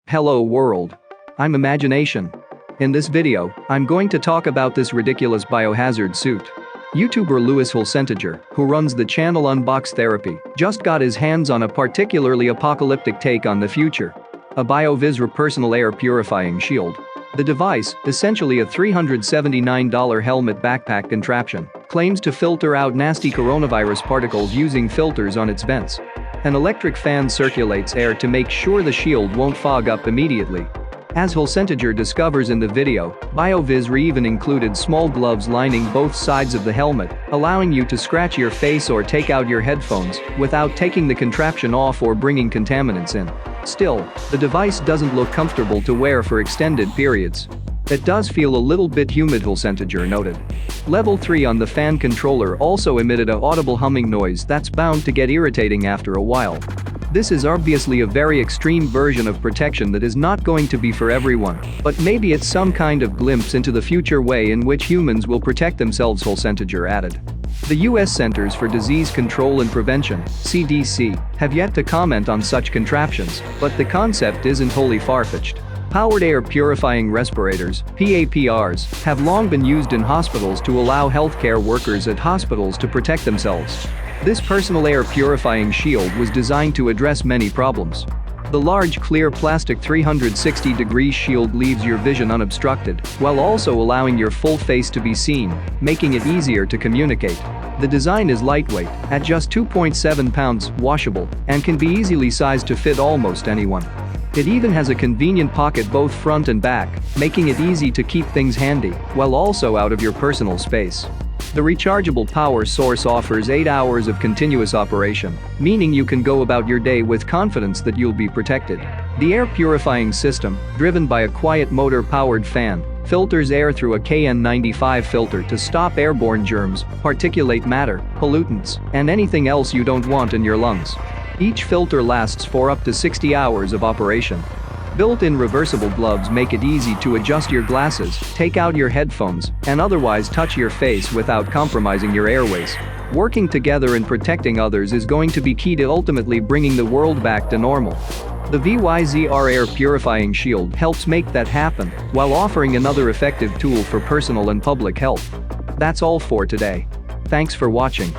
Hello world. I'm Imagination. In this video, I'm going to talk about this ridiculous biohazard suit. YouTuber Lewis Hilsenteger, who runs the channel Unbox Therapy, just got his hands on a particularly apocalyptic take on the future. A BioVYZR personal air purifying shield. The device, essentially a $379 helmet-backpack contraption, claims to filter out nasty coronavirus particles using filters on its vents. An electric fan circulates air to make sure the shield won't fog up immediately. As Hilsenteger discovers in the video, BioVYZR even included small gloves lining both sides of the helmet, allowing you to scratch your face or take out your headphones without taking the contraption off or bringing contaminants in. Still, the device doesn't look comfortable to wear for extended periods. It does feel a little bit humid, Hilsenteger noted. Level 3 on the fan controller also emitted an audible humming noise that's bound to get irritating after a while. This is obviously a very extreme version of protection that is not going to be for everyone, but maybe it's some kind of glimpse into the future way in which humans will protect themselves, Hilsenteger added. The US Centers for Disease Control and Prevention, CDC, have yet to comment on such contraptions, but the concept isn't wholly far-fetched. Powered air purifying respirators, PAPRs, have long been used in hospitals to allow healthcare workers at hospitals to protect themselves. This personal air purifying shield was designed to address many problems. The large clear plastic 360-degree shield leaves your vision unobstructed, while also allowing your full face to be seen, making it easier to communicate. The design is lightweight, at just 2.7 pounds, washable, and can be easily sized to fit almost anyone. It even has a convenient pocket both front and back, making it easy to keep things handy, while also out of your personal space. The rechargeable power source offers 8 hours of continuous operation, meaning you can go about your day with confidence that you'll be protected. The air purifying system, driven by a quiet motor-powered fan, filters air through a KN95 filter to stop airborne germs, particulate matter, pollutants, and anything else you don't want in your lungs. Each filter lasts for up to 60 hours of operation. Built-in reversible gloves make it easy to adjust your glasses, take out your headphones, and otherwise touch your face without compromising your airways. Working together and protecting others is going to be key to ultimately bringing the world back to normal. The BioVYZR air purifying shield helps make that happen, while offering another effective tool for personal and public health. That's all for today. Thanks for watching.